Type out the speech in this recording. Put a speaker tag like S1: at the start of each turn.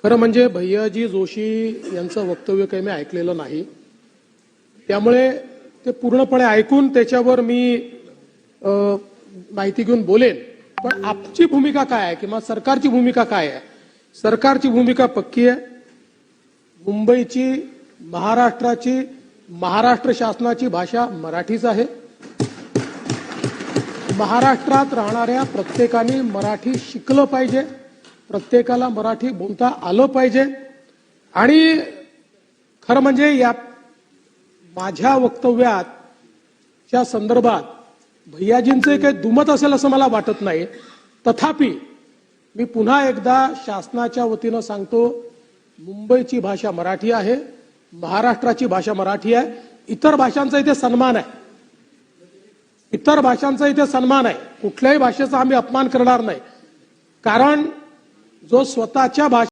S1: खरं म्हणजे भैयाजी जोशी यांचं वक्तव्य काही मी ऐकलेलं नाही, त्यामुळे ते पूर्णपणे ऐकून त्याच्यावर मी माहिती घेऊन बोलेन. पण आपची भूमिका काय आहे किंवा सरकारची भूमिका काय आहे? सरकारची भूमिका पक्की आहे. मुंबईची, महाराष्ट्राची, महाराष्ट्र शासनाची भाषा मराठीच आहे. महाराष्ट्रात राहणाऱ्या प्रत्येकाने मराठी शिकलं पाहिजे, प्रत्येकाला मराठी बोलता आलं पाहिजे. आणि खरं म्हणजे या माझ्या वक्तव्याच्या संदर्भात भैयाजींचे काही दुमत असेल असं मला वाटत नाही. तथापि मी पुन्हा एकदा शासनाच्या वतीनं सांगतो, मुंबईची भाषा मराठी आहे, महाराष्ट्राची भाषा मराठी आहे. इतर भाषांचा इथे सन्मान आहे, इतर भाषांचा इथे सन्मान आहे. कुठल्याही भाषेचा आम्ही अपमान करणार नाही. कारण जो स्वतःच्या भाषा